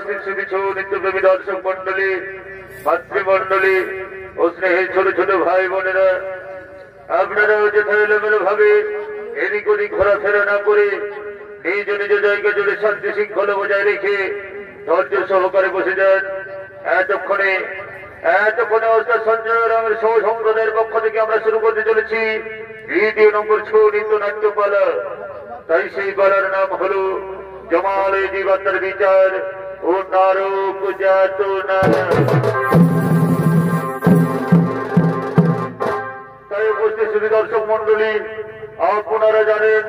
উপস্থিত সুবিচ্ছ নিত্যপ্রেমী দর্শক মন্ডলী, মাতৃমন্ডলী ও স্নেহের ছোট ছোট ভাই বোনেরা, আপনারাও যথা এলোমেলো ভাবে এদিক ওদিক ঘোরাফেরা না করে নিজ নিজ জায়গা জুড়ে শান্তি শৃঙ্খলা বজায় রেখে ধৈর্য সহকারে বসে যান। এতক্ষণে ওস্তাদ সঞ্জয় রামের সহ সম্প্রদায়ের পক্ষ থেকে আমরা শুরু করতে চলেছি 2 নম্বর ছৌ নৃত্য নাট্যপালা। তাই সেই পালার নাম হলো জমালে জীবাত্মার বিচার ও নারক যাতনা। তাই উপস্থিত সুধী দর্শক মন্ডলী, আপনারা জানেন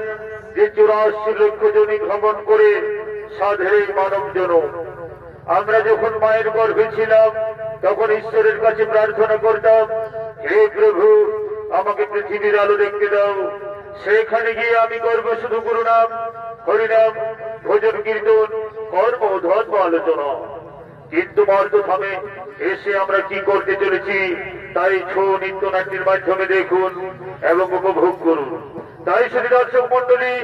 যে 84 লক্ষ জনি ভ্রমণ করে সাধে মানব জনম। আমরা যখন মায়ের গর্ভে ছিলাম তখন ঈশ্বরের কাছে প্রার্থনা করতাম, হে প্রভু আমাকে পৃথিবীর আলো দেখতে দাও। সেখানে গিয়ে আমি করব শুধু গুরুনাম, হরিনাম, ভজন কীর্তন, কর্ম ধর্ম আলোচনা। কিন্তু মর্ত থামে এসে আমরা কি করতে চলেছি তাই ছৌ নৃত্য নাট্যের মাধ্যমে দেখুন এবং উপভোগ করুন। তাই শুধু দর্শক মন্ডলী,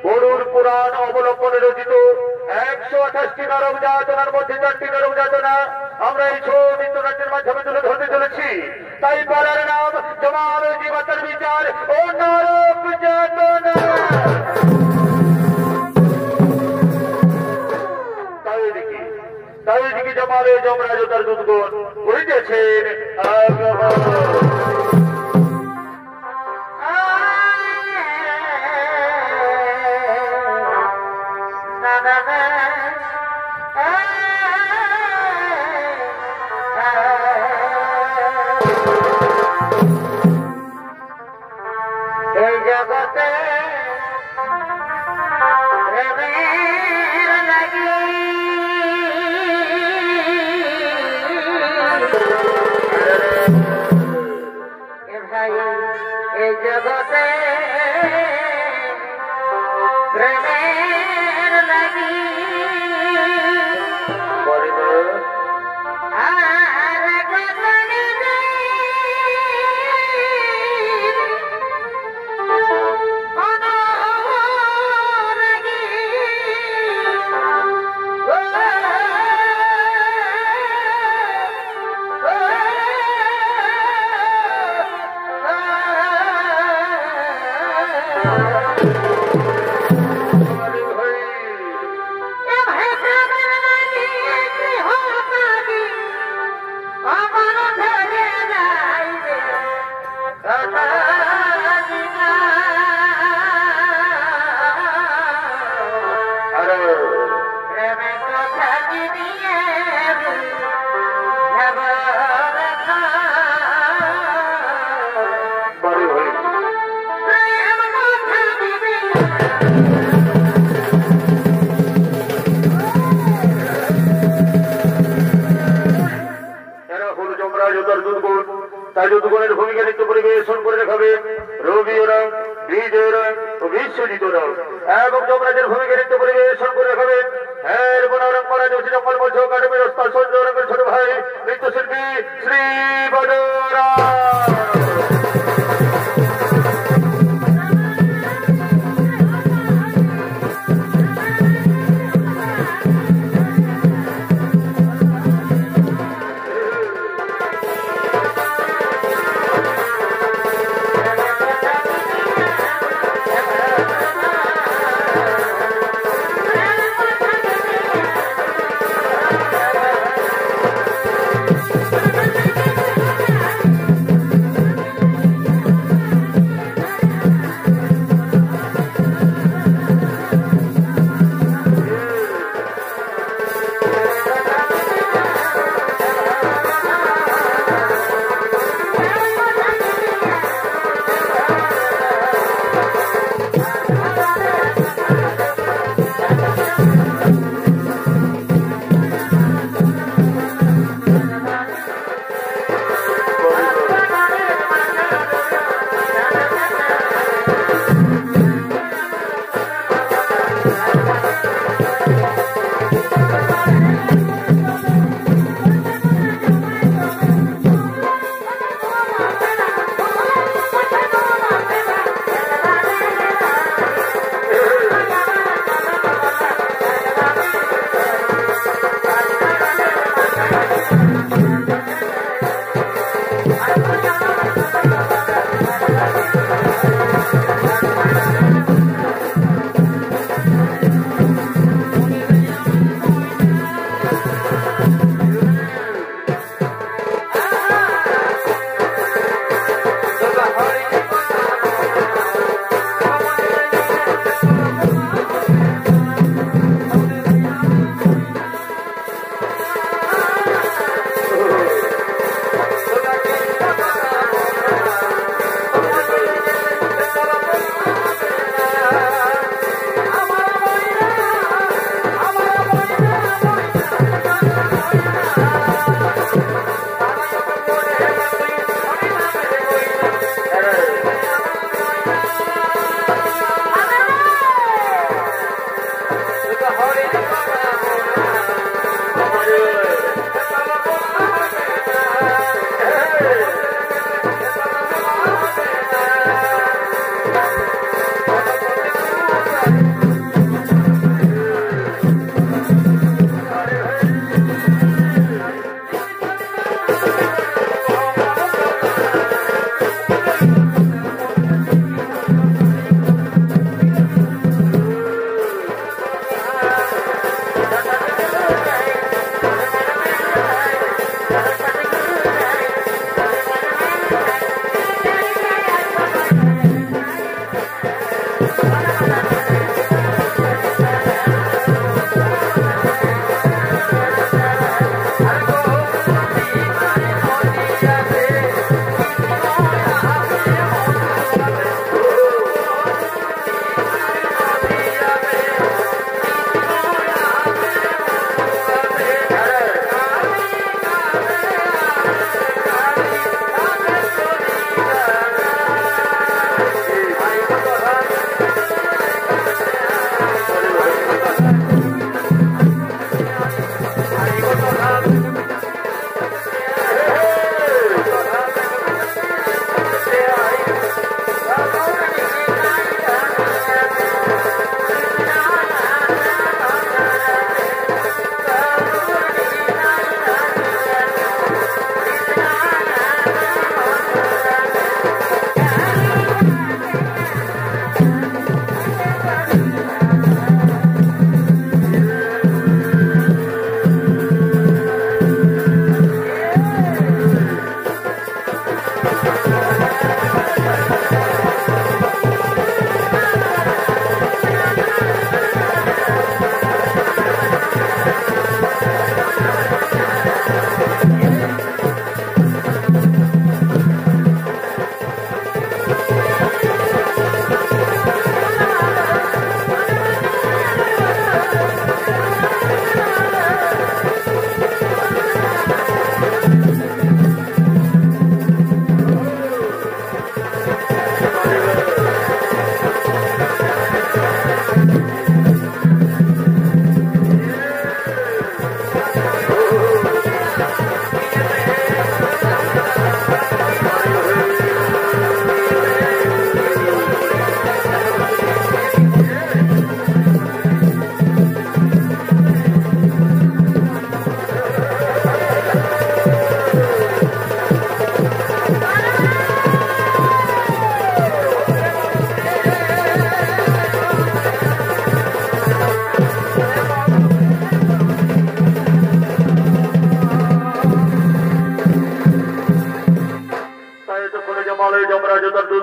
গরুর পুরাণ অবলম্বনে রচিত 128টি নরক যাতনার মধ্যে 4টি নরক যাতনা আমরা এই ছৌ নৃত্য নাট্যের মাধ্যমে তুলে ধরতে চলেছি। তাই পালার নাম জমাল জীবাত্মার বিচার ও নরক যাতনা। তাই এদিকে জমালে যমরাজ তার দূতগণ করিতেছেন আগমন। এই জগতে প্রেমের লাগি ভাই, এই জগতে প্রেমের লাগি তাই যদুগণের ভূমিকা নৃত্য পরিবেশন করে দেখাবেন রবিওরা, বিজয়রা ও বিশ্বজিতরা এবং যমরাজের ভূমিকা নৃত্য পরিবেশন করে দেখাবেন হের বনারং মহারাজ জঙ্গল মধ্য একাডেমির ওস্তাদ সঞ্জয় রামের ছোট ভাই নৃত্যশিল্পী শ্রী বদরা।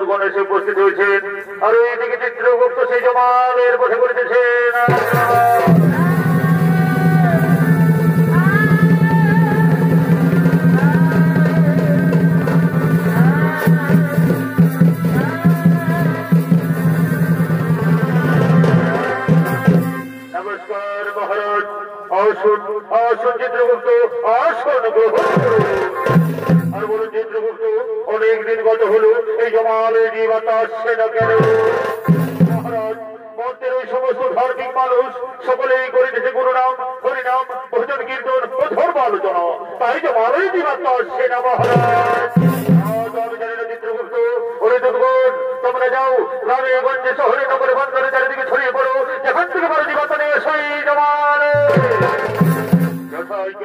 দুর্গণ এসে উপস্থিত হয়েছেন। আর এইদিকে চিত্রগুপ্ত সেই জমালের পথে করিতেছেন। নমস্কার মহারাজ, আসুন আসুন চিত্রগুপ্ত, আসুন গ্রহণ করুন। আর বলুন চিত্রগুপ্ত, অনেকদিন গত হলো, এই জমালের জীবাতা আসছে না কেন? মহারাজ, মন্ত্রের ওই সমস্ত ধার্মিক মানুষ সকলেই করিতেছে গুরুনাম, হরিনাম, ভজন কীর্তন ও ধর্ম আলোচনা, তাই জমালের জীবাতা আসছে না মহারাজ। আমি জানি না চিত্রগুপ্ত। ওরে দুর্গণ, তোমরা যাও গ্রামে গঞ্জে শহরে নগরে বন্দরে চারিদিকে ছড়িয়ে পড়ো, যেখান থেকে পারো জীবাতা নিয়ে সেই জমালে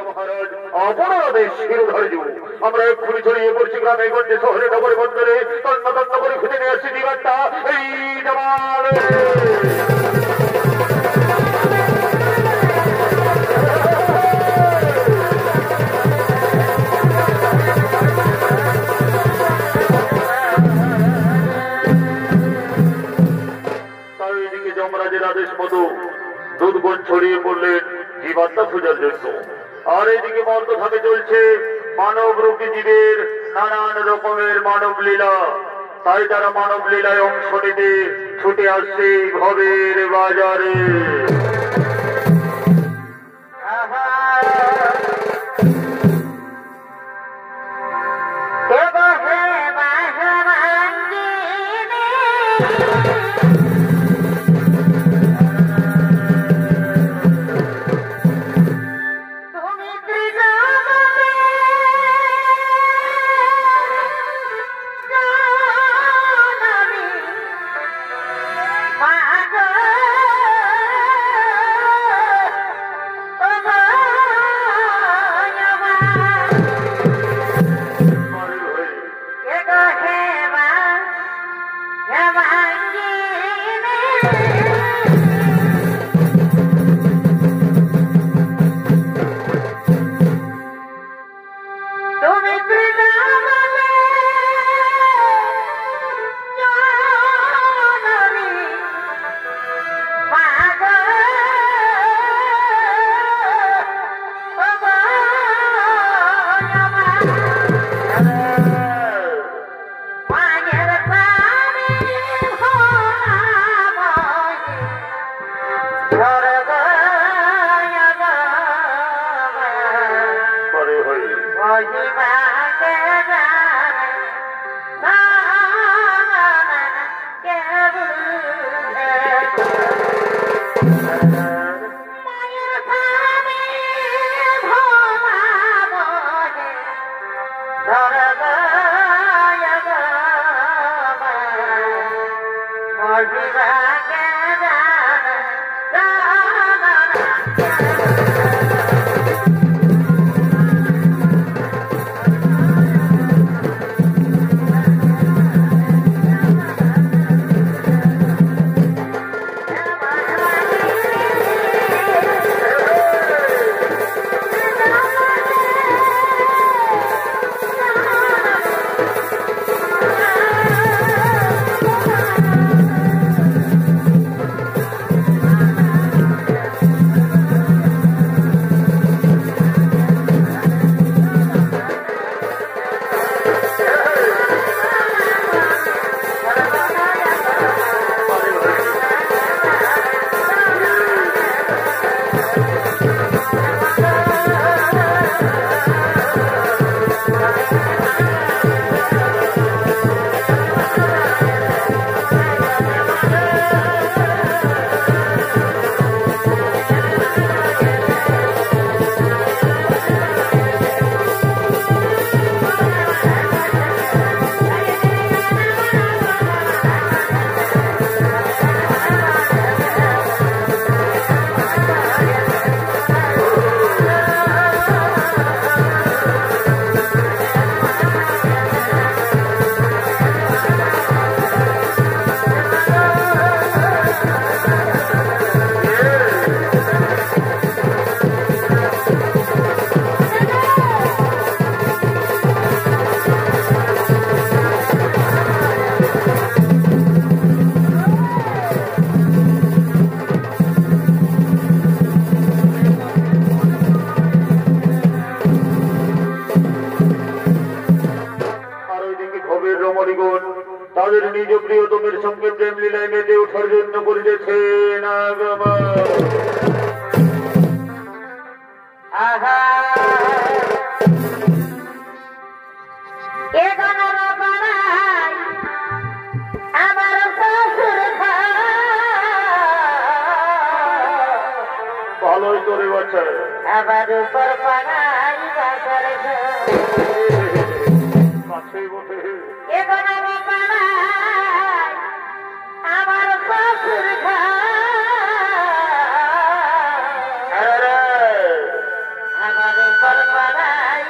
মহারাজ আপনার আদেশ শিরোধার্য। আমরা এক্ষুনি ছড়িয়ে পড়ছি গ্রামে গঞ্জে শহরে নগরে বন্দরে, তন্ন তন্ন করে খুঁজে নিয়ে আসছি জীবাতা এই জমালে। যমরাজের আদেশ মতো দুর্গণ ছড়িয়ে পড়লেন জীবাত্মা খোঁজার জন্য। আর এইদিকে মর্তভাবে চলছে মানব রূপী জীবের নানান রকমের মানব লীলা। তাই তারা মানব লীলায় অংশ নিতে ছুটে আসছে ভবের বাজারে। তাদের নিজ প্রিয়তমের সঙ্গে প্রেম লীলায় মেতে ওঠার জন্য করিতেছেন আগমন। ভালোই করে বাচ্চা আবার উপর পাড়াই কাছেই বটে। আমার শ্বশুর আমার উপর পাড়াই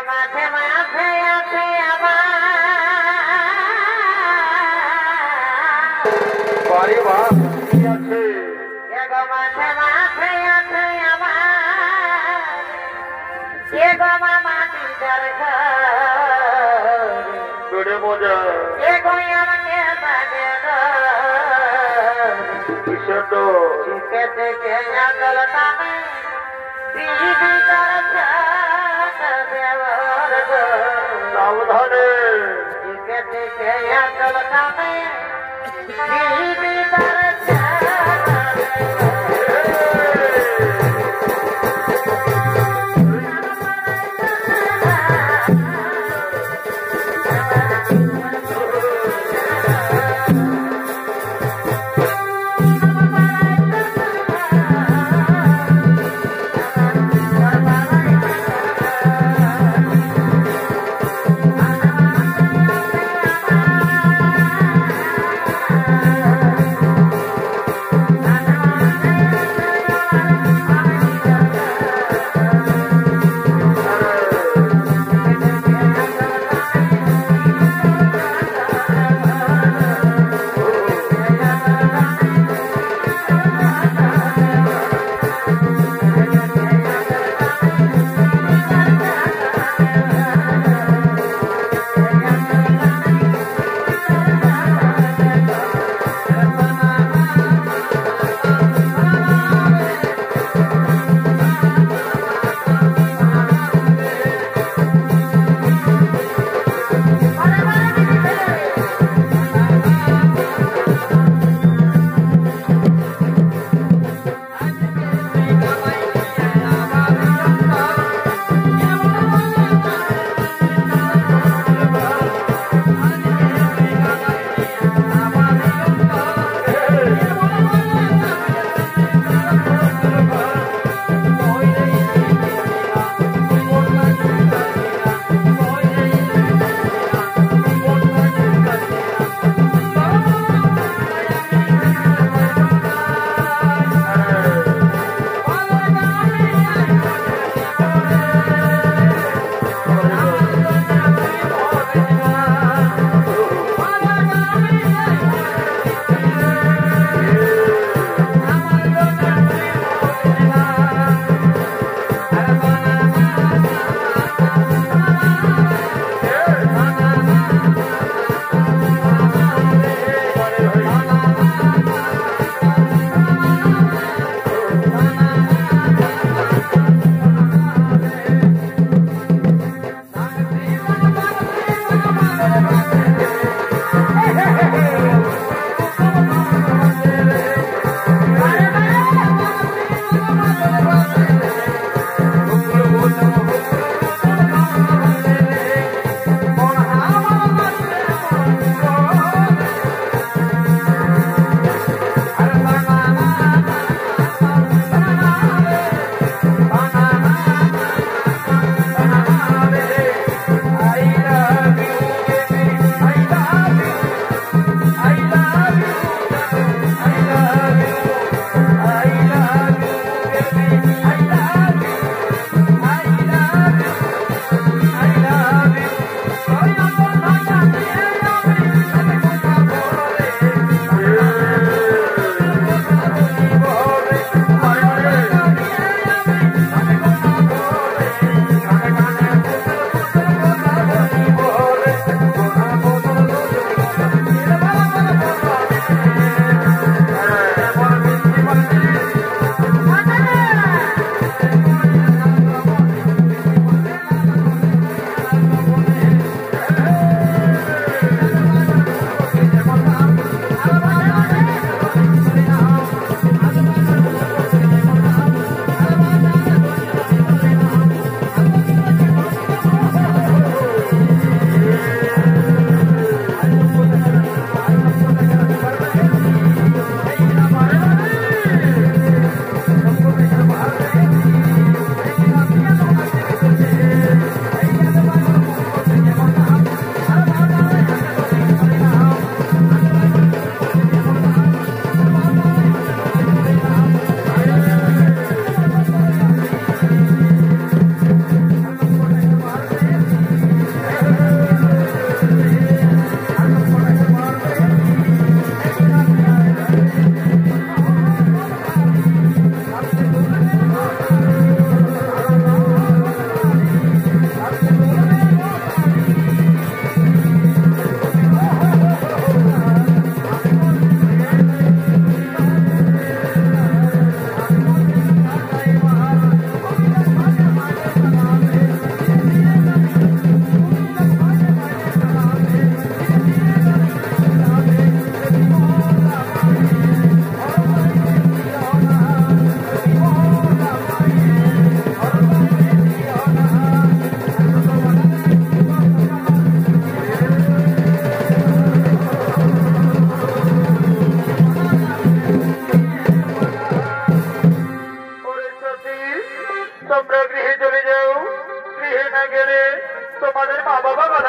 মাঠে মাঠে আছে বাড়ি আছে মাঠে মাঠে আছে আমার মাটি বেড়ে মজা আমাকে বাজে কিসের তো সাবধানে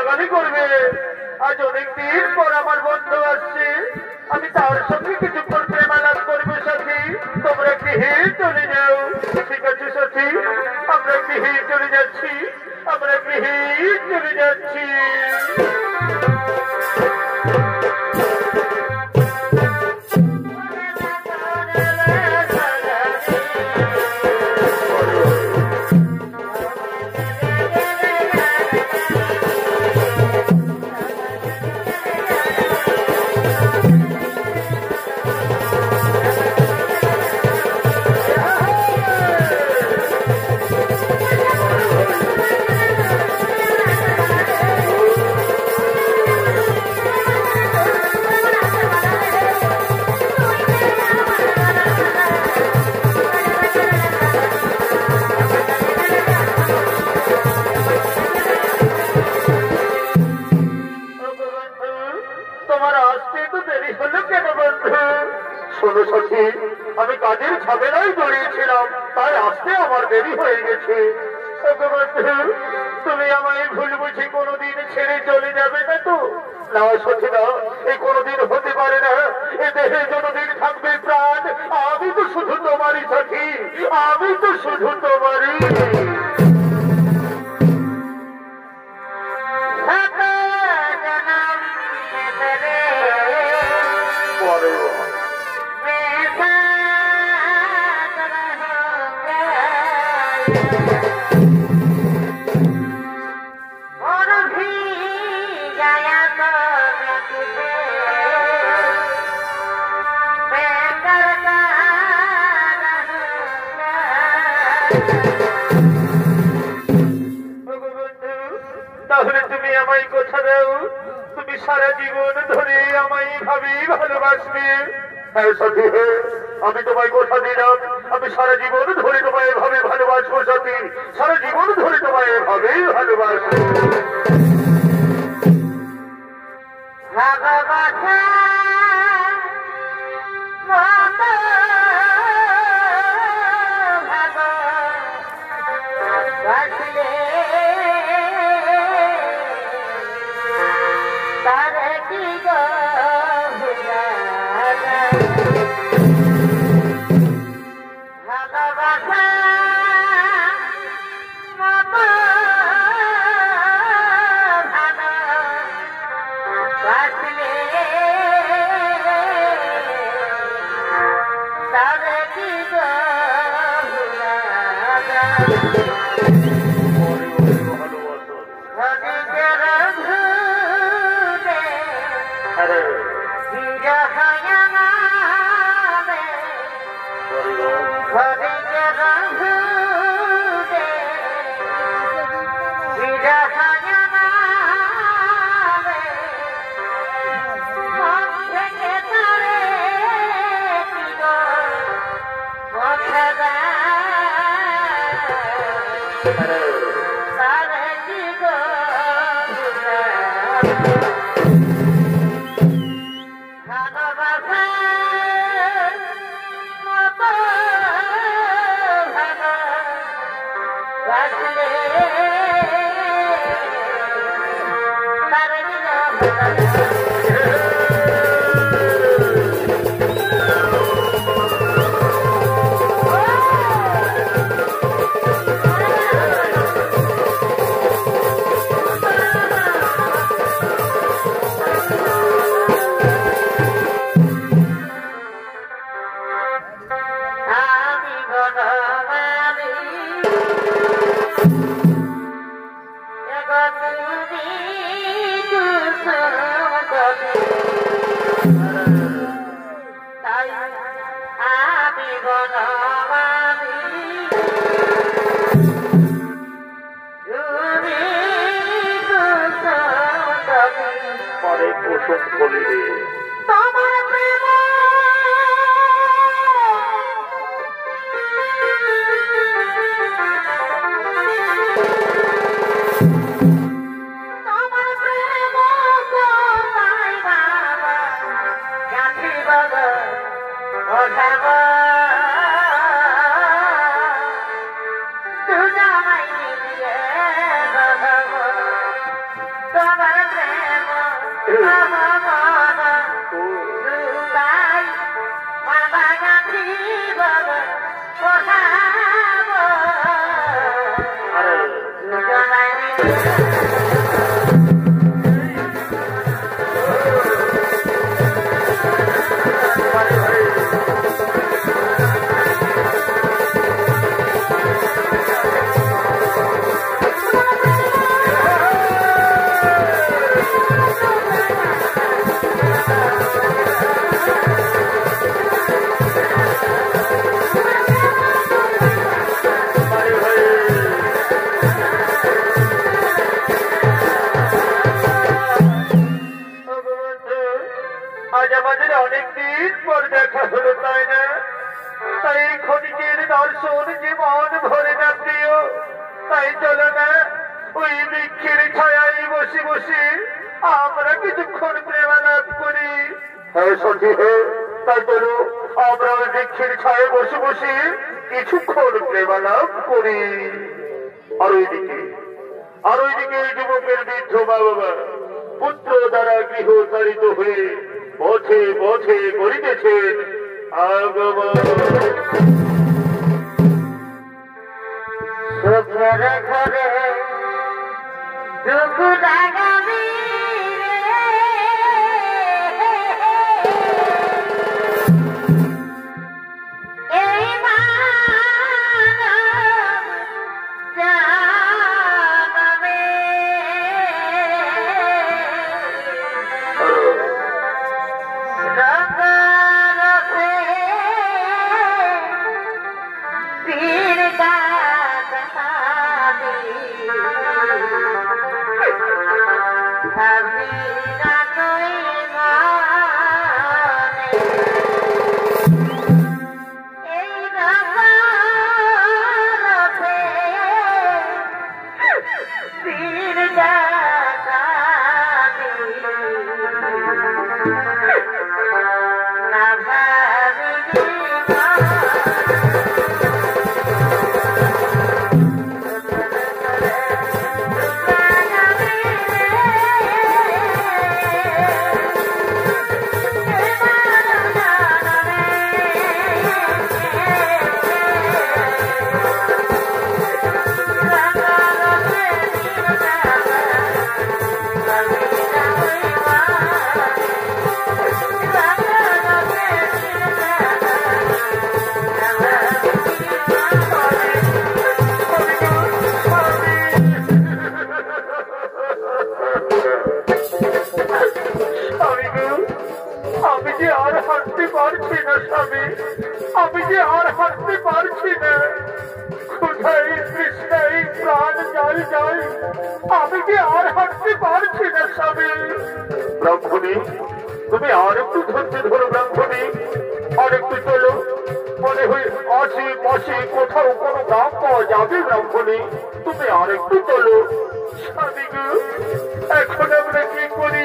গালাগালি করবে। আজ অনেকদিন পর আমার বন্ধু আসছে, আমি তার সঙ্গে কিছুক্ষণ প্রেমালাপ করবো সাথী। তোমরা গৃহে চলে যাও। ঠিক আছে সাথী, আমরা গৃহে চলে যাচ্ছি, আমরা গৃহে চলে যাচ্ছি। শোনো সখী, আমি কাজের ঝামেলায় জড়িয়েছিলাম, তাই আসতে আমার দেরি হয়ে গেছে। তুমি আমায় ভুল বুঝি কোনোদিন ছেড়ে চলে যাবে না তো? না সখী না, এই কোনোদিন হতে পারে না। এ দেহে যতদিন থাকবে প্রাণ, আমি তো শুধু তোমারই সখী, আমি তো শুধু তোমারই। তাহলে তুমি আমায় কথা দাও, তুমি সারা জীবন ধরে আমায় ভাবি ভালোবাসবে। হ্যাঁ সাথী, আমি তোমায় কথা দিলাম, আমি সারা জীবন ধরে তোমায় এভাবে ভালোবাসবো সাথী, সারা জীবন ধরে তোমায় এভাবেই ভালোবাসবো। ভালোবাসা ভালোবাসলে তার কি গো ভালোবাসা মতো ভালোবাসলে তার কি গো তোমার প্রেম বাবা গান্ধী বাবা আজ আমাদের অনেকদিন পর দেখা হলো, তাই না? তাই ক্ষণিকের দর্শন যে মন ভরে না প্রিয়, তাই চলো না ওই বৃক্ষের ছায়ায় বসে বসে আমরা কিছুক্ষণ প্রেমালাপ করি। হ্যাঁ সত্যি, তাই চলো আমরা ওই বৃক্ষের ছায়ায় বসে বসে কিছুক্ষণ প্রেমালাপ করি। আর ওইদিকে যুবকের বৃদ্ধ মা বাবা পুত্র দ্বারা গৃহচারিত হয়ে পথে পথে করিতেছেন আগমন। সুখের ঘরে দুঃখ লাগাবি এই জানবে রঙরসে তীর গাছাবি ভাবি না তুই মনে এই রঙরসে তীর গাছাবি না ভাবি আমি যে আর হাঁটতে পারছি না স্বামী, আমি যে আর হাঁটতে পারছি না। ক্ষুধাই তৃষ্ণাই প্রাণ যায় যায়, আমি যে আর হাঁটতে পারছি না স্বামী। ব্রাহ্মণী, তুমি আর একটু ধৈর্য ধরো ব্রাহ্মণী, আর একটু চলো। মনে হয় আশেপাশে কোথাও কোনো গ্রাম পাওয়া যাবে ব্রাহ্মণী, তুমি আর একটু চলো। স্বামী গো, এখন আমরা কি করি,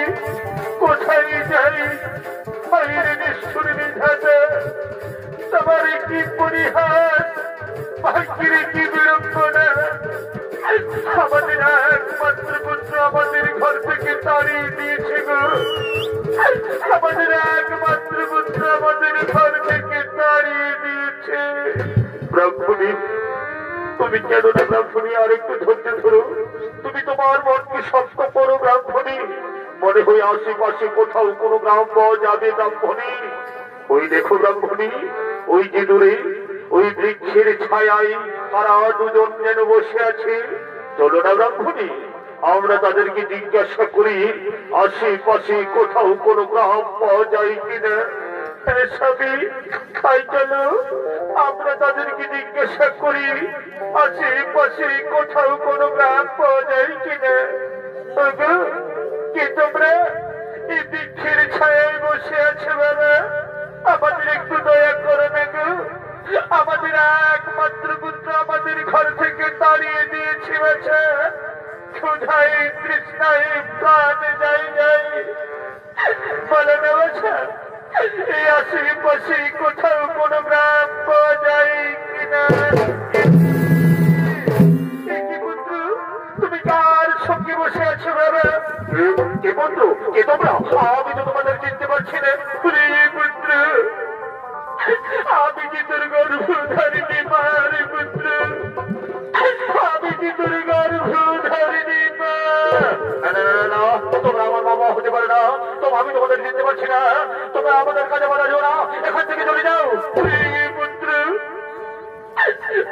কোথায় যাই? বাইরে নিষ্ঠুর বিধাতা, তোমার কি পরিহাস, ভাগ্যের কি বিড়ম্বনা। আমাদের একমাত্র পুত্র আমাদের ঘর থেকে তাড়িয়ে দিয়েছে গো, আমাদের একমাত্র পুত্র আমাদের ঘর থেকে তাড়িয়ে দিয়েছে। ব্রাহ্মণী, তুমি কেন না ব্রাহ্মণী, আর একটু ধৈর্য ধরো। তুমি তোমার মনকে শক্ত করো ব্রাহ্মণী। মনে হয় আশেপাশে কোথাও কোনো গ্রাম পাওয়া যাবে ব্রাহ্মণী। ওই দেখো ব্রাহ্মণী, ওই যে দূরে ওই বৃক্ষের ছায়ায় তারা দুজন যেন বসে আছে। চলো না ব্রাহ্মণী, আমরা তাদেরকে জিজ্ঞাসা করি আশেপাশে কোথাও কোনো গ্রাম পাওয়া যায় কিনা। স্বামী, তাই চলো আমরা তাদেরকে জিজ্ঞাসা করি আশেপাশে কোথাও কোনো গ্রাম পাওয়া যায় কিনা। কি তোমরা এই বৃক্ষের ছায়ায় বসে আছে বাবা? আমাদের একটু দয়া করো না গো, আমাদের একমাত্র পুত্র আমাদের ঘর থেকে তাড়িয়ে দিয়েছে বাছা। ক্ষুধায় তৃষ্ণায় প্রাণ যাই যাই, বলো না বাছা, এই আশেপাশে কোথাও কোনো গ্রাম পাওয়া যায় কিনা। কি পুত্র, তুমি কার সঙ্গে বসে আছো বাবা? কে পুত্র? কে তোমরা? আমি তো তোমাদের চিনতে পারছি না। পুত্র, আমি কি তোর গর্ভধারিণী মা? রে পুত্র, আমি কি তোর গর্ভধারিণী মা? না, তোমরা আমার বাবা হতে পারে না। আমি তোমাদের চিনতে পারছি না। তোমরা আমাদের কাছে বাধা দিও না, এখান থেকে চলে যাও। পুত্র,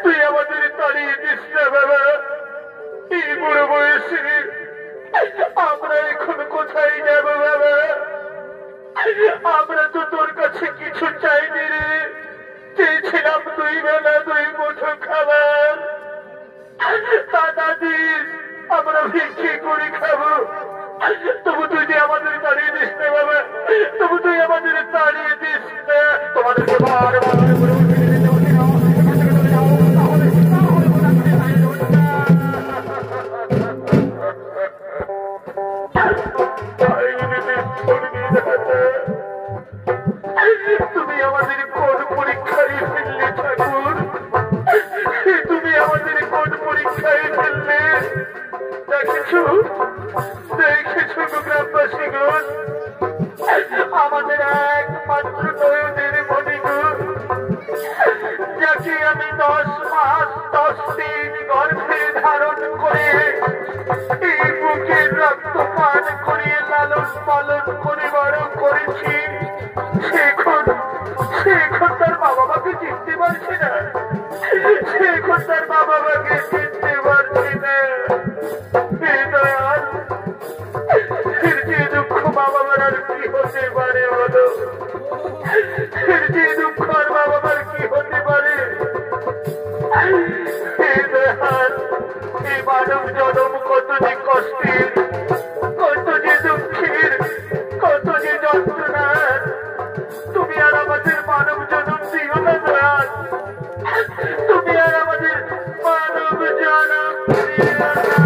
তুই আমাদের তাড়িয়ে দিস না বাবা। এই বুড়ো বয়সে আমরা এখন কোথায় যাব বাবা? আমরা তো তোর কাছে কিছু চাইনি রে। চেয়েছিলাম 2 বেলা 2 মুঠো খাবার। দাদা দিস, আমরা ভিক্ষে করে খাবো। তবু তুই যে আমাদের তাড়িয়ে দিস না বাবা, তবু তুই আমাদের তাড়িয়ে দিস না। তোমাদেরকে বারে বারে করে উঠিয়ে দিতে হচ্ছে না। তুমি আমাদের কোন পরীক্ষায় ফেললে ঠাকুর? তুমি আমাদের কোন পরীক্ষায় ফেললে? দেখেছো গ্রামবাসীগণ, আমাদের একমাত্র নয়নের মণিগুণ, যাকে আমি 10 মাস 10 দিন গর্ভে ধারণ করে এই বুকের রক্ত পান করিয়ে লালন পালন করে বড় করেছি, সে এখন তার মা বাবাকে চিনতে পারছি না। সে এখন তার মা বাবাকে চিনতে পারছি না। দয়াল, এর যে দুঃখ মা বাবার আর কি হতে পারে বলো? এর যে দুঃখ আর মা বাবার কি হতে পারে? দয়াল, এই মানব জনম কত যে কষ্টের, কত যে দুঃখের, কত যে যন্ত্রণার। তুমি আর আমাদের মানব জনম দিও না দয়াল। তুমি আর আমাদের মানব জনম দিও না।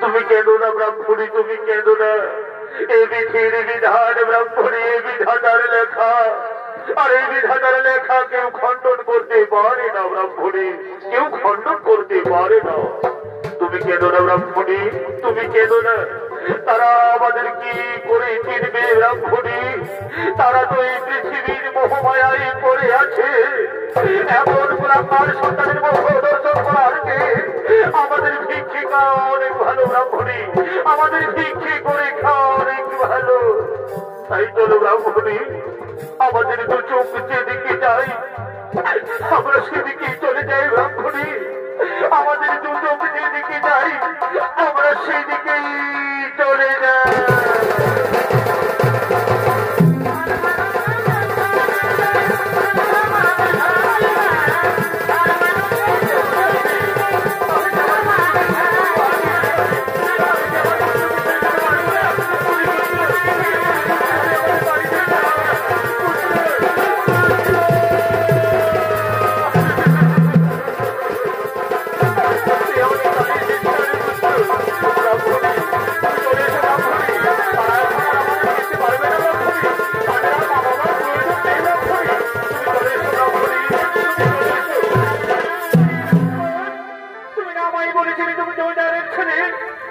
তুমি কেঁদো না ব্রাহ্মণী, তুমি কেঁদো না। এই বিধির বিধান ব্রাহ্মণী, এই বিধাতার লেখা। আর এই বিধাতার লেখা কেউ খণ্ডন করতে পারে না ব্রাহ্মণী, কেউ খণ্ডন করতে পারে না। তুমি কেঁদো না ব্রাহ্মণী, তুমি কেঁদো না। তারা আমাদের কি করে চিনবে ব্রাহ্মণী? তারা তো এই পৃথিবীর মোহমায়ায় পড়ে আছে। এমন ব্রাহ্মণ সন্তানের মোহ দর্শন করার কে? আমাদের ভিক্ষে খাওয়া অনেক ভালো ব্রাহ্মণী, আমাদের ভিক্ষে করে খাওয়া অনেক ভালো। তাই চলো ব্রাহ্মণী, আমাদের তো চোখ যেদিকে যাই আমরা সেদিকেই চলে যাই ব্রাহ্মণী। আমাদের দু চোখ যেদিকে যাই আমরা সেদিকেই চলে যাই।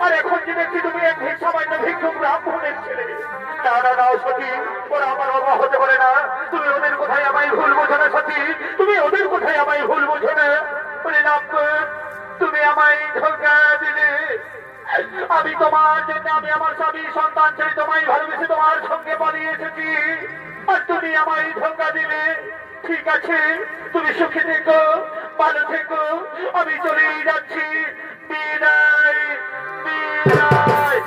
আর এখন যে দেখছি তুমি এক সামান্য ভিক্ষুক ব্রাহ্মণের ছেলে। না না না সতী, ওরা আমার বাবা হতে পারে না। তুমি ওদের কোথায় আমায় ভুল বোঝো না সতী, তুমি ওদের কোথায় আমায় ভুল বোঝো না। তুমি আমায় ধোঁকা দিলে। আমি তোমার জন্য, আমি আমার স্বামী সন্তান ছেড়ে তোমায় ভালোবেসে তোমার সঙ্গে পালিয়ে এসেছি, আর তুমি আমায় ধোঁকা দিলে। ঠিক আছে, তুমি সুখে থেকো, ভালো থেকো, আমি চলেই যাচ্ছি। বিদায় বিদায়।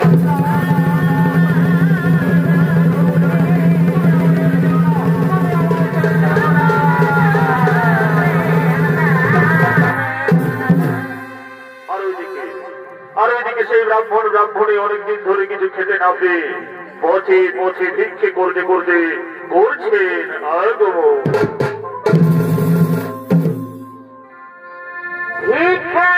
না পেয়ে পথে পথে ভিক্ষে করতে করতে করছেন আগমন। ভিক্ষা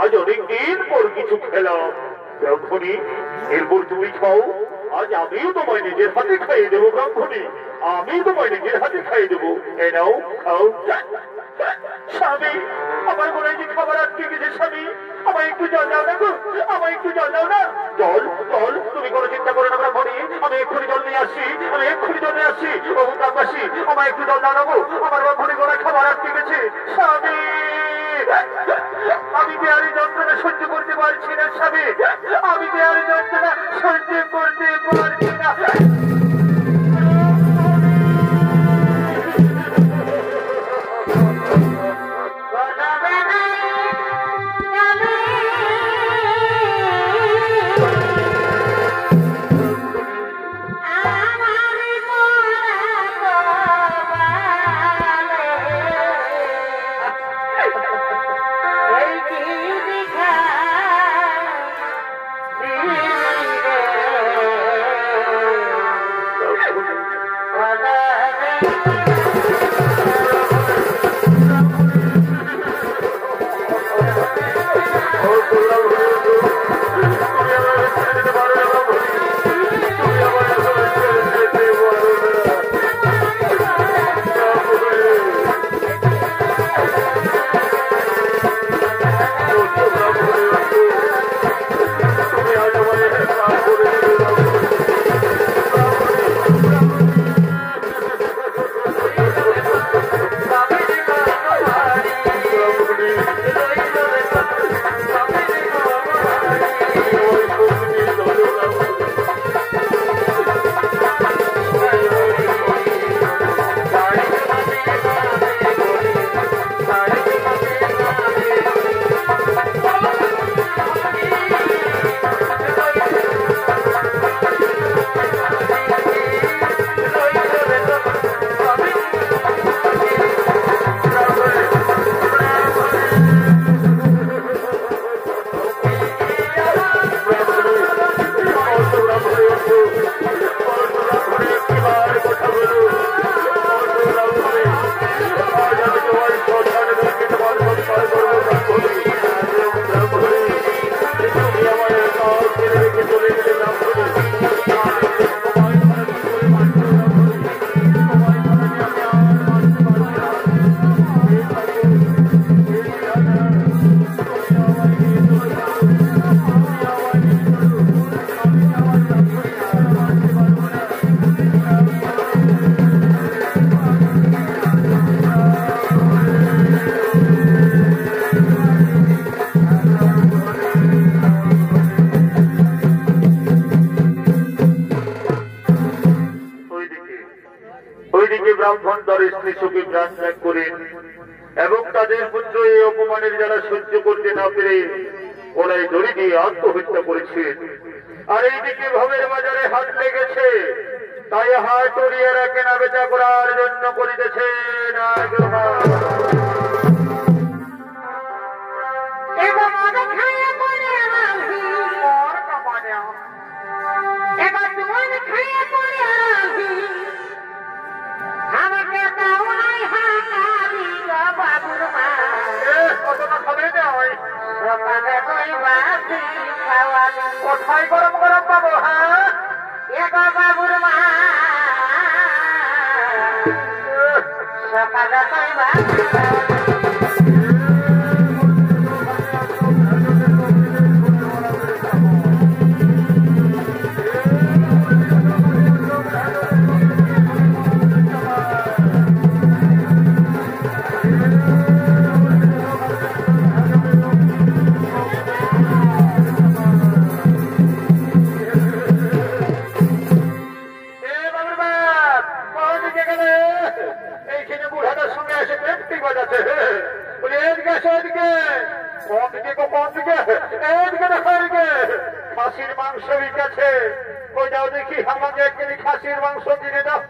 आज अनेक दिन पर किछु खेलाम ब्राह्मणी एरपर तुम खाओ आज आमिও তোমায় নিজের হাতে খাইয়ে দেব ব্রাহ্মণী আমি তোমায় নিজের হাতে খাইয়ে দেব এ নাও খাও স্বামী আমার মনে যে খাবার আটকে গেছে স্বামী আমায় একটু জল দাও না গো আমায় একটু জল দাও না জল জল তুমি কোনো চিন্তা করো না ব্রাহ্মণী আমি এক্ষুনি জল নিয়ে আসছি আমি এক্ষুনি জল নিয়ে আসছি ও গ্রামবাসী আমায় একটু জল দাও না গো আমার ব্রাহ্মণী কোনো খাবার আটকে গেছে স্বামী আমি দেয়ারি যন্ত্রণা সহ্য করতে পারছি না স্বামী আমি দেয়ারি যন্ত্রণা সহ্য করতে পারছি না ব্রাহ্মণ তার স্ত্রী সুখী প্রাণ ত্যাগ করেন এবং তাদের পুত্র এই অপমানের যারা সহ্য করতে না পেরে ওনাই দড়ি দিয়ে আত্মহত্যা করেছেন। আর এইদিকে ভবের বাজারে হাট লেগেছে, তাই হাট উড়িয়েরা কেনা বেচা করার জন্য করিতেছেন। কোথায় গরম গরম পাবো? হ্যাঁ বাবুর মা সকালে খাসির মাংস বিকাছে, কই যাও দেখি আমাকে একদিন খাসির মাংস কিনে দাও।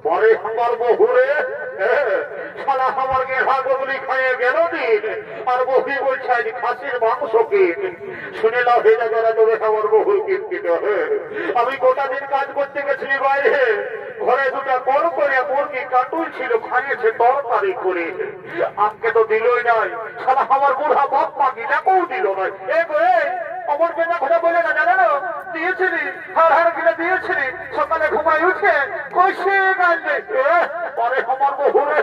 পরে আমার বহুরে শালা আমার গেহা বদলি খাইয়ে গেল দিন, আর বহু বলছে খাসির মাংস কিন। শুনে লাভ হয়ে যাবে তবে আমার বহুর কিনতে। আমি গোটা দিন কাজ করতে গেছি বাইরে, ঘরে দুটা কর করে মুরগি কাটুল ছিল, খাইয়েছে তরকারি করে, আমাকে তো দিলই নাই। শালা আমার বুড়া বাপ মা গিলাকেও দিল নাই। অমর বেলা কথা বলে না জানো, দিয়েছিলি হার হার গিলে দিয়েছিলি, সকালে ঘুমায় উঠে কষে গাইলে। পরে আমার বহুরে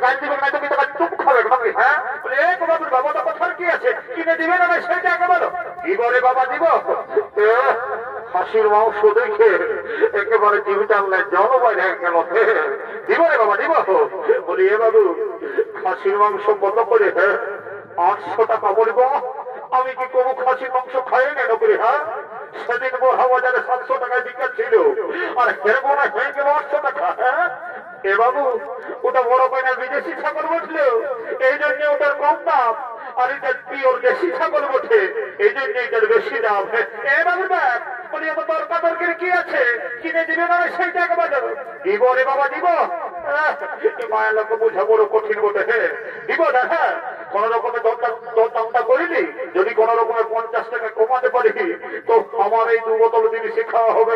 গাল দিবে না তুমি তোমার চুপ খাবে বাকি হ্যাঁ বলে এক বাবুর বাবাটা কথার কি আছে কিনে দিবে না সেটা আগে বলো দিব রে বাবা দিব হাসির মাংস দেখে একেবারে জীবিতার জল বাইরে গেল দিব রে বাবা দিব বলি এ বাবু খাসির মাংস কত করে 800 টাকা বলবো আমি কি কোনো খাসির মাংস খাই না নকরি হ্যাঁ সেদিন বোরহা বাজারে 700 টাকায় বিক্রি ছিল আর হেরবো না হয়ে গেল 800 টাকা হ্যাঁ এ বাবু ওটা বড় কয়না বিদেশি ছাগল বসলো এই জন্য ওটার কম দাম আর এটা পিওর দেশি ছাগল বটে এই জন্য এটার বেশি দাম এ বাবু দেখ বলি এত তর্কাতর্কের কি আছে কিনে দিবে না সেইটা একবার দিব রে বাবা দিব মায়ের লোক বোঝা বড় কঠিন বটে দিব না হ্যাঁ কোন রকমের দরদামটা করিনি যদি কোন রকমের 50 টাকা কমাতে পারি তো আমার এই 2 বোতল জিনিস খাওয়া হবে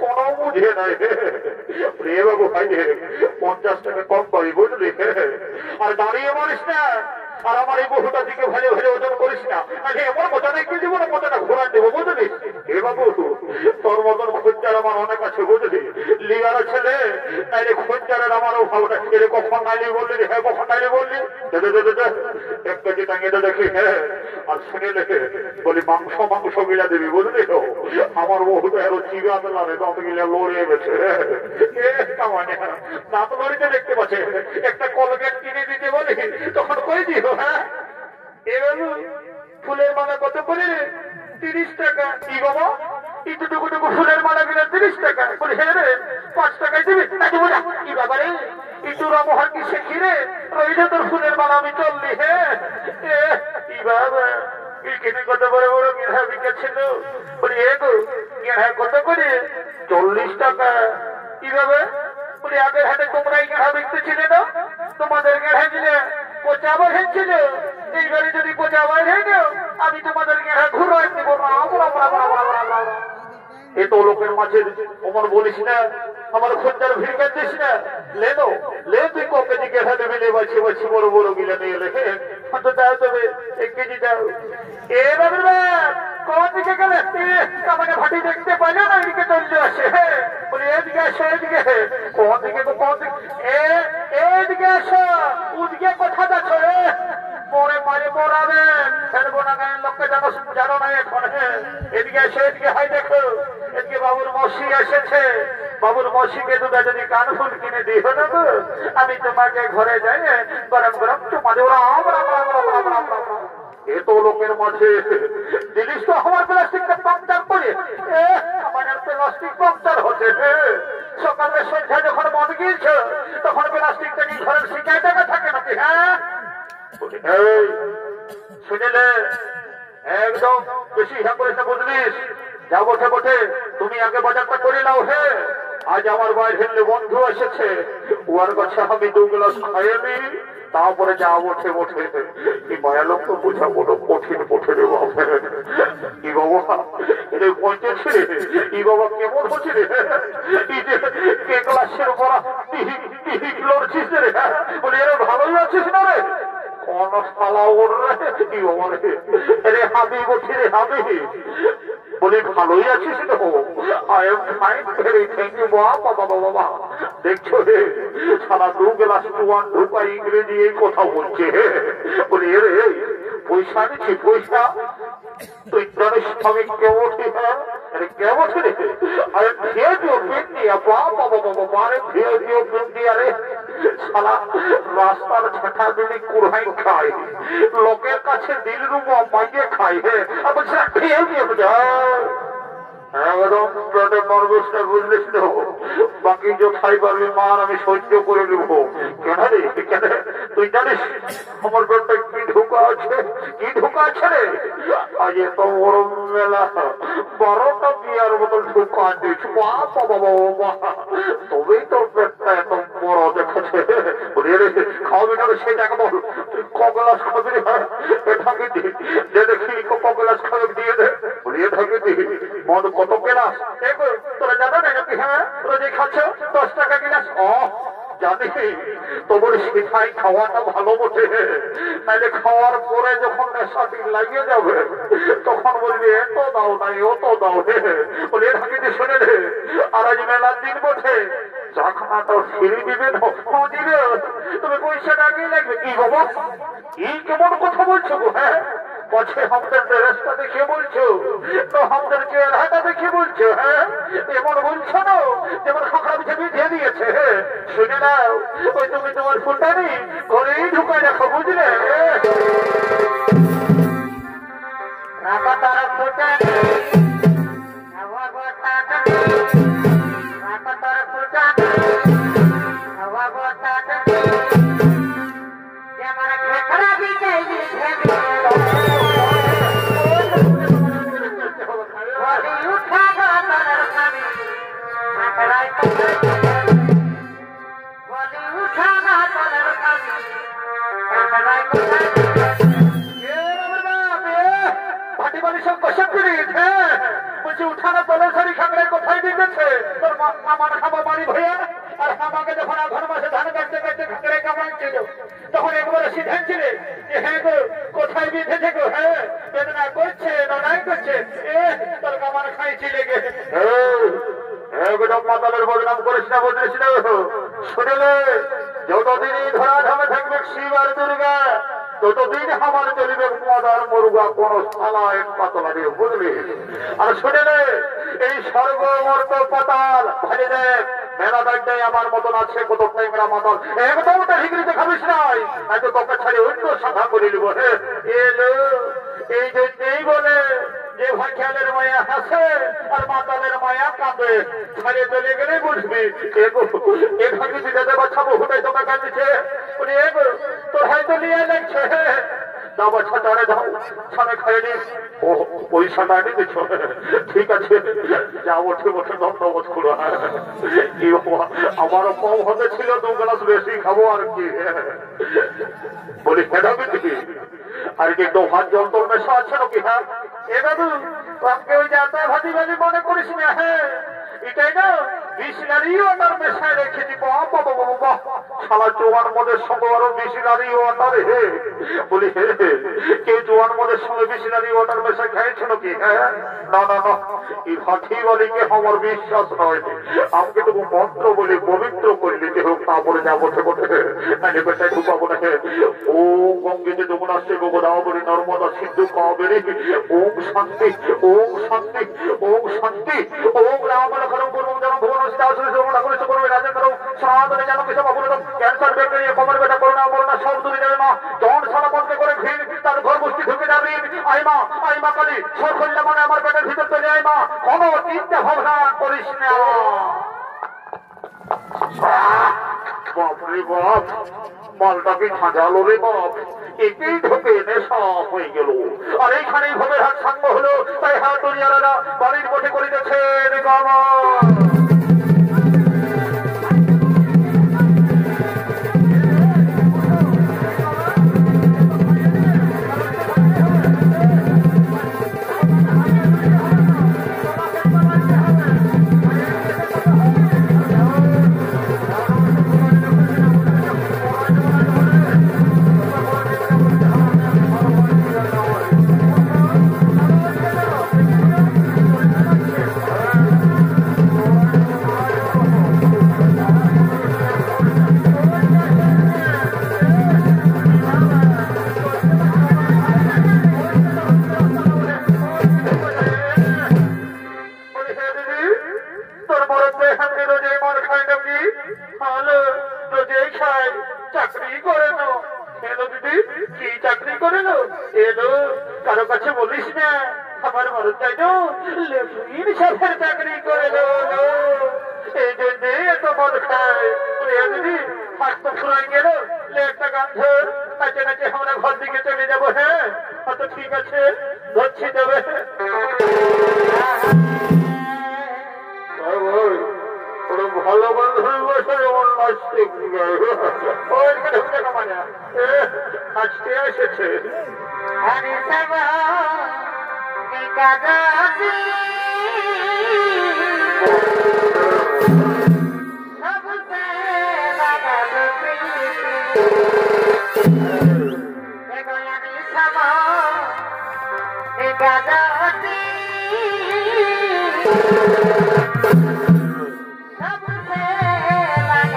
কোনো বুঝে নাই রে বাবু ভাই 50 টাকা কম করি বুঝলি আর দাঁড়িয়ে মারিস না আর আমার এই বহুটা দিকে ভালো ভালো ওজন করিস না এমন মজা নেই কি দিব না মজাটা ঘোরা দেবো বুঝলি হে বাবু তোর মতন খোঁজার আমার অনেক আছে বুঝলি লিগার ছেলে তাইলে খোঁজারের আমারও ভালো না এর কখন নাইলি বললি হ্যাঁ কখন নাইলি বললি 1 কেজি টাঙিয়ে দেখি হ্যাঁ আর শুনে লেখে বলি মাংস গিলা দেবি বুঝলি তো আমার বহুটা আরো চিরা দিলাম দাঁত গিলা লড়িয়ে গেছে মানে দাঁত লড়িতে দেখতে পাচ্ছে একটা কলগেট কিনে দিতে বলি তখন কই দিও হ্যাঁ এ বাবু ফুলের মালা কত করে 30 টাকা কি বাবা ইটুকু ফুলের মালা কিনে 30 টাকা বলি হ্যাঁ রে 5 টাকায় দিবি কি বাবা রে ইটুরা মহান কি শেখি রে রইলে তোর ফুলের মালা আমি চললি হ্যাঁ কি বাবা কিনে কত বড় বড় গেঁড়া বিকেছিল বলি এগো গেঁড়া কত করে 40 টাকা কিভাবে বলি আগের হাটে তোমরা এই গেঁড়া বিকতেছিলে না তোমাদের গেঁড়া দিলে পচা বাড়ছিল এইবারে যদি পচা বাইরে গেও আমি তোমাদের গেঁড়া ঘুরাই দেব এ তো লোকের মাঝে অমর বলিস না আমার খোঁজার ভিড় কাটছিস না লে তুই ক কেজি গেঁড়া নেবে লে বাছি বড় বড় গিলা নিয়ে লেখে তো দাও তবে 1 কেজি দাও এ বাবুর কোন দিকে গেলে আমাকে ভাটি দেখতে পাইলে না এদিকে চললে আসে বলি এদিকে আসো এদিকে কোন দিকে এদিকে আসো ওদিকে কোথা যাচ্ছ রে পরে মারে পড়াবেন ফেলবো না গায়ের লোককে জানো না এখন এদিকে এসে এদিকে হাই দেখো এদিকে বাবুর মসি এসেছে বাবুর মসিকে দুটা যদি কানফুল কিনে দিই হলো তো আমি তোমাকে ঘরে যাই গরম গরম তোমাদের এত লোকের মাঝে জিনিস তো আমার প্লাস্টিকটা পাংচার করে আমার প্লাস্টিক পাংচার হচ্ছে সকালে সন্ধ্যা যখন মন গিয়েছে তখন প্লাস্টিকটা নিয়ে ঘরের শিকায় টাকা থাকে নাকি হ্যাঁ শুনেলে একদম বেশি হ্যাঁ করেছে বুঝলিস যা বটে তুমি আগে বাজারটা করে নাও হে আজ আমার বাইরে বন্ধু এসেছে ওর কাছে আমি 2 গ্লাস খাইয়ে নি তারপরে যা বটে এই মায়া লোক তো বোঝা বড় কঠিন রে বাবা কি বাবা এটা পৌঁছেছে ই বাবা কেমন হচ্ছে রে এই যে কে ক্লাসের পড়া লড়ছিস রে বলি এরা ভালোই আছিস না রে কোন শালা ওর রে হাবি বলছি রে হাবি বলি ভালোই আছিস তো I am fine very thank you বাবা দেখছো রে সারা 2 গ্লাস ঢুকা ইংরেজি এই কথা বলছে বলি রে পয়সা নিচ্ছি পয়সা তুই জানিস আমি কেমন কেমন রে আরে খেয়ে দিও পিন্ডিয়া বাবা খেয়ে দিও পিন্ডিয়া রে সারা রাস্তার ছেঁটা দিলি কুড়াই খায় লোকের কাছে দিল রুমো মাইয়ে খায় আর বলছে খেয়ে দিও একদম পেটে মারবিস না বুঝলিস তো বাকি যে খাই পারবি মার আমি সহ্য করে নেবো কেন রে কেন তুই জানিস আমার পেটে কি ঢোকা আছে রে আজ এত বড় মেলা 12টা বিয়ার বোতল ঢোকা দিচ্ছ বাবা তবেই তোর পেটটা এত বড় দেখেছে খাওয়াবি না সেই টাকা বল তুই ক গ্লাস খাবি এটাকে দি যে দেখি ক গ্লাস খাবে দিয়ে দে বলিয়ে থাকে দি মদ কত গ্লাস তোরা জানো না নাকি হ্যাঁ তোরা যে খাচ্ছ 10 টাকা গ্লাস জানি তোমার সেটাই খাওয়াটা ভালো বটে নাইলে খাওয়ার পরে যখন নেশাটি লাগিয়ে যাবে তখন বলবি এত দাও নাই অত দাও বলে এটাকে যে শুনে রে আর আজ মেলার দিন বটে যা তো সিঁড়ি দিবে দিবে তুমি পয়সাটা আগেই লাগবে কি বাবা কি কেমন কথা বলছো গো হ্যাঁ বলছে আমাদের ড্রেসটা দেখে বলছো তো আমাদের চেহারাটা দেখে বলছো হ্যাঁ এমন বলছো না যেমন খাঁকড়া বিছে বিধিয়ে দিয়েছে শুনে নাও ওই তুমি তোমার ফুলটানি ঘরেই ঢুকায় রাখো বুঝলে উঠানো তলের শরীর খাগড়ে কোথায় দিতেছে তোর আমার খাবার বাড়ি ভইয়া আর আমাকে যখন আঘর মাসে ধান কাটতে কাটতে খাগড়ে কামাচ্ছিল তখন একবারে সিদ্ধান্তিলে যে হ্যাঁ গো কোথায় বিঁধেছে গো হ্যাঁ বেদনা করছে লড়াই করছে তোর কামান খাইছি লেগে একদম মাতালের বদনাম করিস না বলিস না শুনলে যতদিনই ধরাধামে থাকবে শিব আর দুর্গা ততদিন আমার চলিবে মদার মুরগা কোন সালা এক পাতলা দিয়ে বুঝলি আর শুনলে এই স্বর্গ মর্ত পাতাল ভাই দেখ মেলা দায়িত্বে আমার মতন আছে কত টাইমরা মাতাল একদম হিগড়ি দেখাবিস নাই হয়তো তোকে ছাড়ে অন্য সাধা করে নিব এলো এই জন্যই বলে যে ভাই খেয়ালের মায়া হাসে আর মাতালের মায়া কাঁদে ছাড়িয়ে চলে গেলে বুঝবি এখানে দিতে বাচ্চা বহুটাই তোকে কাঁদিছে উনি তোর হয়তো নিয়ে লাগছে দাও বাচ্চা টানে দাও ছানে খাইয়ে নিস ও পয়সাটা এনে দিচ্ছ ঠিক আছে যা ওঠে ওঠে ধন্যবাদ করো কি আমারও কম হতে ছিল 2 গ্লাস বেশি খাবো আর কি বলি খেদাবি তুই আর কি একটু ভাত জল তোর মেশা আছে নাকি হ্যাঁ এ দাদু তোকে ওই যাতা ভাজি ভাজি মনে করিস না হ্যাঁ এটাই না বিশনারি ওয়াটার মেশায় রেখে দিব বাবা শালা জোয়ান মদের সঙ্গে আরো বিশনারি ওয়াটার হে বলি হে কেউ জোয়ান মদের সঙ্গে বিশনারি ওয়াটার মেশায় খাইছে নাকি হ্যাঁ না না না এই হাতি বলিকে আমার বিশ্বাস নয় আমাকে তবু মন্ত্র বলে পবিত্র করে নিতে হোক তারপরে যা বসে বসে মানে পেটায় ঢুকাবো না ও গঙ্গেতে যমুনা আসছে গোদাবরী নর্মদা সিন্ধু কাবেরী ওম শান্তি ওম শান্তি ওম শান্তি ওম রাম লক্ষ্মণ পূর্বম জন ভুবন সিদ্ধাসুরি যমুনা করিষ্ঠ করবে রাজা করো সনাতনে জানো কিছু বাবুরদম ক্যান্সার ব্যাকটেরিয়া কমর ব্যথা করোনা মরনা সব দূরে যাবে মা জন সারা বন্ধ করে ভিড় তার ঘর বস্তি ঢুকে যাবে আই মা কালী সব করলে মানে আমার পেটের ভিতর চলে আই মা কোনো চিন্তা ভাবনা করিস না বাপরে বাপ মালটাকে সাজালো রে বাপ এতেই ঢোকে নেশা হয়ে গেল আর এইখানেই ভোগের হাত সাঙ্গ হলো তাই হাত দুনিয়ারা বাড়ির মধ্যে করিতেছে কারো কাছে বলিস না আমার মরণ চাই সাথের চাকরি করে এই জন্য এত মদ খায় দিদি হাত তো ফুরাই গেল একটা গান ধর নাচে নাচে আমরা ঘর দিকে চলে যাবো হ্যাঁ অত ঠিক আছে ধরছি তবে ভালো বান্ধবী বসে যেমন নাচতে এসেছে सबसे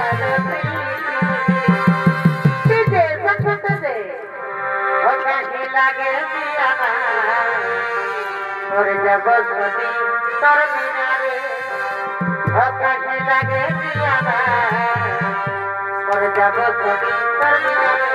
মরে যাব যদি তোর বিনারে আকাশে লাগে জিয়ানা মরে যাব যদি তোর বিনারে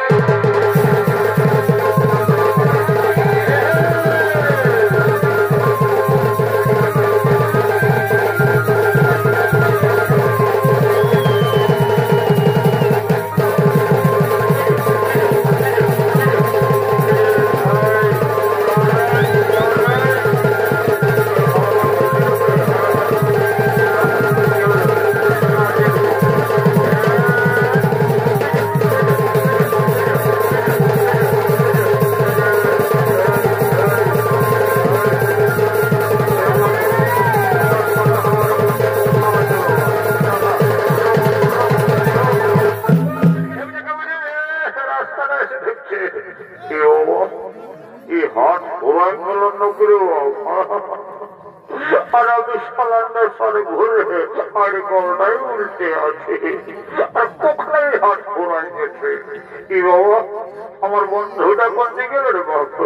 আমার বন্ধুটা কোন দিকে রে বাবু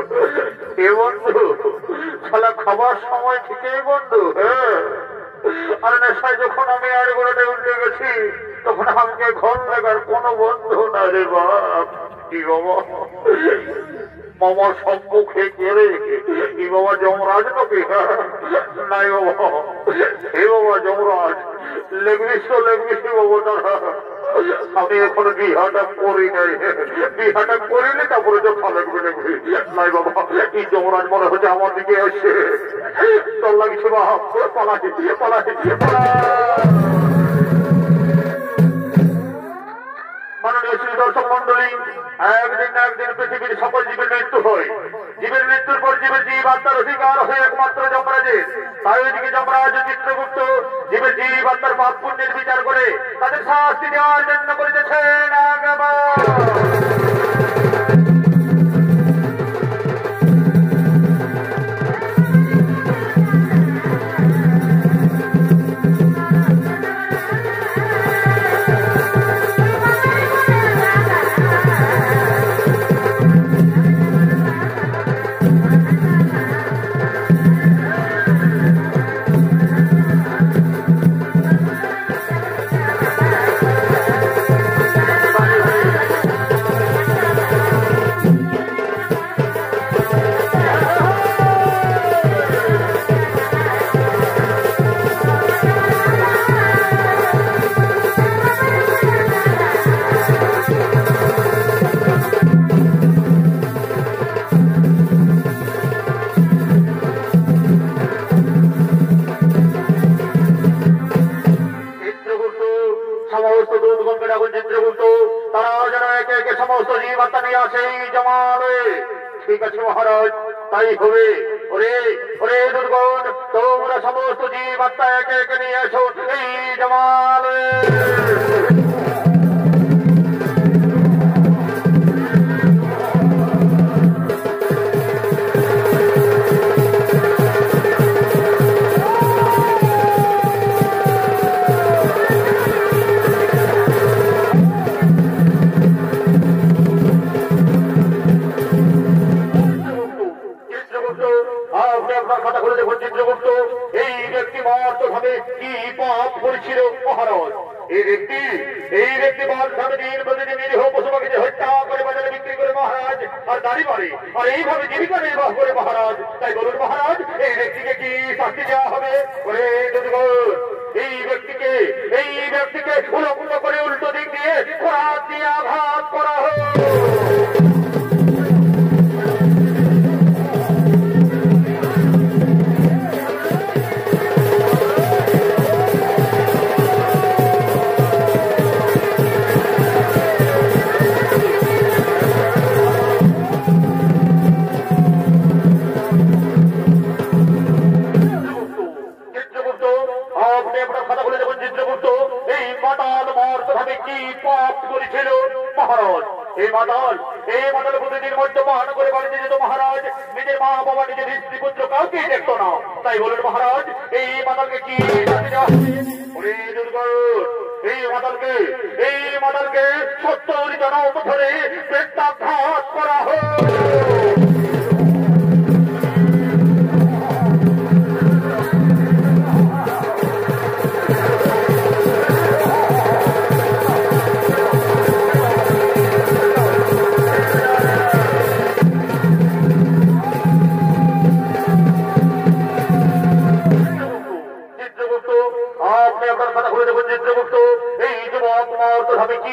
এ বন্ধু শালা খাবার সময় ঠিকই বন্ধু হ্যাঁ আর নেশায় যখন আমি আর গোড়াটা উল্টে গেছি তখন আমাকে ঘর লাগার কোনো বন্ধু না রে বাপ কি বাবা মামা সম্মুখে গেলে কি বাবা যমরাজ নাকি নাই বাবা হে বাবা যমরাজ লেগবিস তো লেগবিসি বাবা তারা আমি এখন বিহাটা করি নাই বিহাটা করিনি তারপরে যখন লাগবে দেখবি নাই বাবা এই যমরাজ মনে হচ্ছে আমার দিকে আসছে তোর লাগছে বাপ পালাই পালাই মাননীয় শ্রী দর্শক মন্ডলী একদিন না একদিন পৃথিবীর সকল জীবের মৃত্যু হয় জীবের মৃত্যুর পর জীবের জীব আত্মার অধিকার হয়ে একমাত্র যমরাজের তাই ওইদিকে যমরাজ চিত্রগুপ্ত জীবের জীব আত্মার পাপ পুণ্যের বিচার করে তাদের শাস্তি দেওয়ার জন্য করিতেছেন আগমন ঠিক আছে মহারাজ তাই হবে ওরে ওরে দুর্গণ তোমরা সমস্ত জীব আত্মা একে একে নিয়ে এসো এই জমালে এই ব্যক্তি দিন প্রতিদিন নিরীহ পশু পাখিকে হত্যা করে বাজারে বিক্রি করে মহারাজ আর দাড়ি মারে আর এইভাবে জীবিকা নির্বাহ করে মহারাজ তাই বলুন মহারাজ এই ব্যক্তিকে কি শাস্তি দেওয়া হবে এই ব্যক্তিকে উলঙ্গ করে উল্টো দিক দিয়ে খোরাক দিয়ে আঘাত করা হোক এই মাতাল প্রতিদিন মদ্যপান করে বাড়িতে যেত মহারাজ নিজের মা বাবা নিজের স্ত্রী পুত্র কাউকেই দেখতো না তাই বলুন মহারাজ এই মাতালকে কি এই মাতালকে 70 জনম ধরে প্রেতাঘাত করা হোক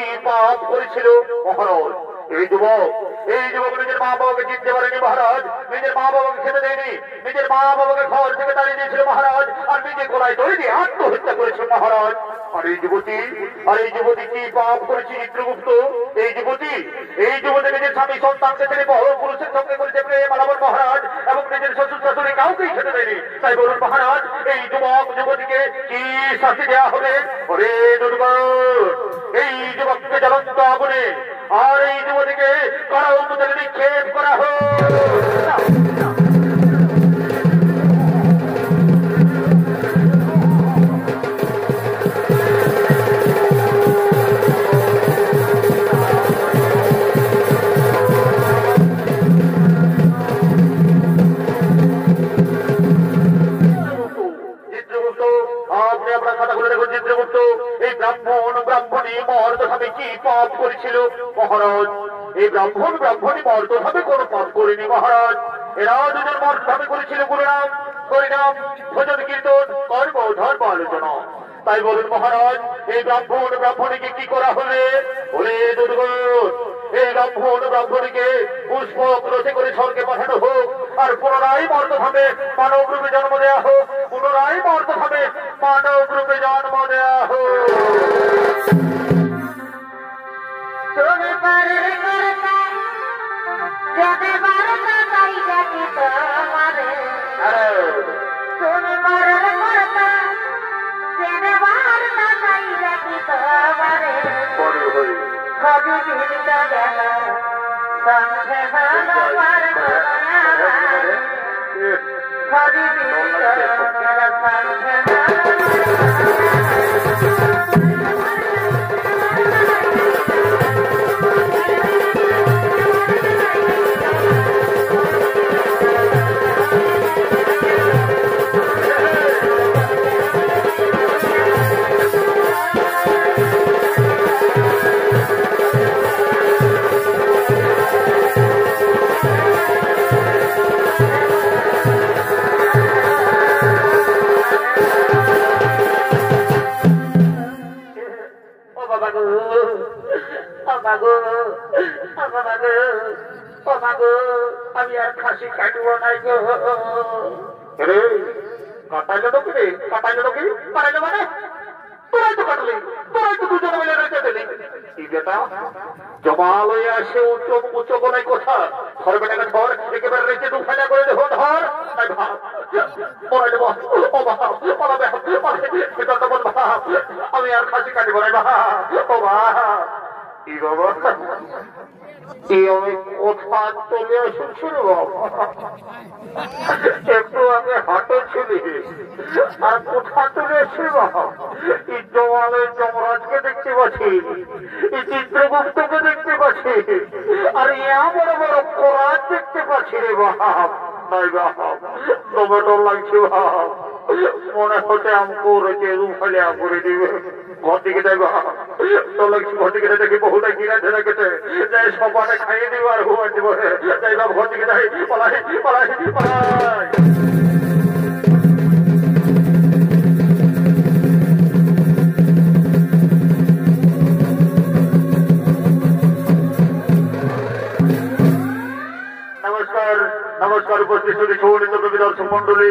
কি পাপ করেছিল মহারাজ। এই যুবক নিজের মা বাবাকে চিনতে পারেনি মহারাজ, নিজের মা বাবাকে খেতে দেয়নি, নিজের মা বাবাকে ঘর থেকে তাড়িয়ে দিয়েছিল মহারাজ, আর নিজে গলায় দড়ি দিয়ে আত্মহত্যা করেছে মহারাজ। আর এই যুবতী কি পাপ করেছে চিত্রগুপ্ত? এই যুবতী নিজের স্বামী সন্তানকে ছেড়ে বড় পুরুষের সঙ্গে করেছে প্রেম আলাপন মহারাজ, এবং নিজের শ্বশুর শাশুড়ি কাউকেই খেতে দেয়নি। তাই বলুন মহারাজ, এই যুবতীকে কি শাস্তি দেওয়া হবে? ওরে দুর্গত, এই যুবককে জ্বলন্ত আগুনে আর এই যুবতীকে কারাগারে নিক্ষেপ করা হোক। চিত্রগুপ্ত, এই ব্রাহ্মণী মর্দভাবে কি পাপ করেছিল মহারাজ? এই ব্রাহ্মণী মর্দভাবে কোনো পাপ করেনি মহারাজ। এরা দুজন মর্দভাবে করেছিল গুরুনাম হরিনাম ভজন কীর্তন কর্ম ধর্ম আলোচনা। তাই বলুন মহারাজ, এই ব্রাহ্মণীকে কি করা হবে? ওরে দুর্গত, এই ব্রাহ্মণীকে পুষ্পক রথে করে স্বর্গে পাঠানো হোক, আর পুনরায় মর্দভাবে মানব রূপে জন্ম দেওয়া হোক, পুনরায় মর্দভাবে মানব রূপে জন্ম দেওয়া হোক। তুমি পারের করতা যেতে পারতা তাই দেখি তোমারে, তুমি পারের করতা যেতে পারতা তাই দেখি তোমারে, খবি দিল গেল সঙ্গে হলো পার খবি দিল গেল সঙ্গে আমি আর খাসি কাটব নাই গো। কাটাইলো মানে তোরাই তো কাটলি, তোরাই তো দুজনে মিলে রেখে দিলি। এই বেটা জমাল হয়ে আসে উচ্চ কোনায় কথা ধর, বেটাকে ধর, একেবারে রেখে দু ফাইনা করে দেবো, ধর। তাই ভাব মরাই দেবো। ও বাবা, আমি আর খাসি কাটিব না বাবা। ও বাবা, কি বাবা আমি কোথা চলে এসেছিল বাবা? একটু আগে হাটে ছিলি আর কোথা চলে এসে বাবা? এই জমালের যমরাজকে দেখতে পাচ্ছি, এই চিত্রগুপ্তকে দেখতে পাচ্ছি, আর ইয়া বড় বড় কোরআন দেখতে পাচ্ছি রে বাপ। নাই বাপ, তবে ডর লাগছে বাপ, মনে হচ্ছে আমকো রেখে রুম ফেলে করে দিবে। ঘর দিকে যাই বাপ, তোর লাগছে ঘর দিকে দেখি বহুটা কিনা ধরে গেছে, যাই সবানে খাইয়ে দিব আর ঘুমাই দিব। যাই বাপ, ঘর দিকে যাই, পালাই। নমস্কার উপস্থিত দর্শক মন্ডলী।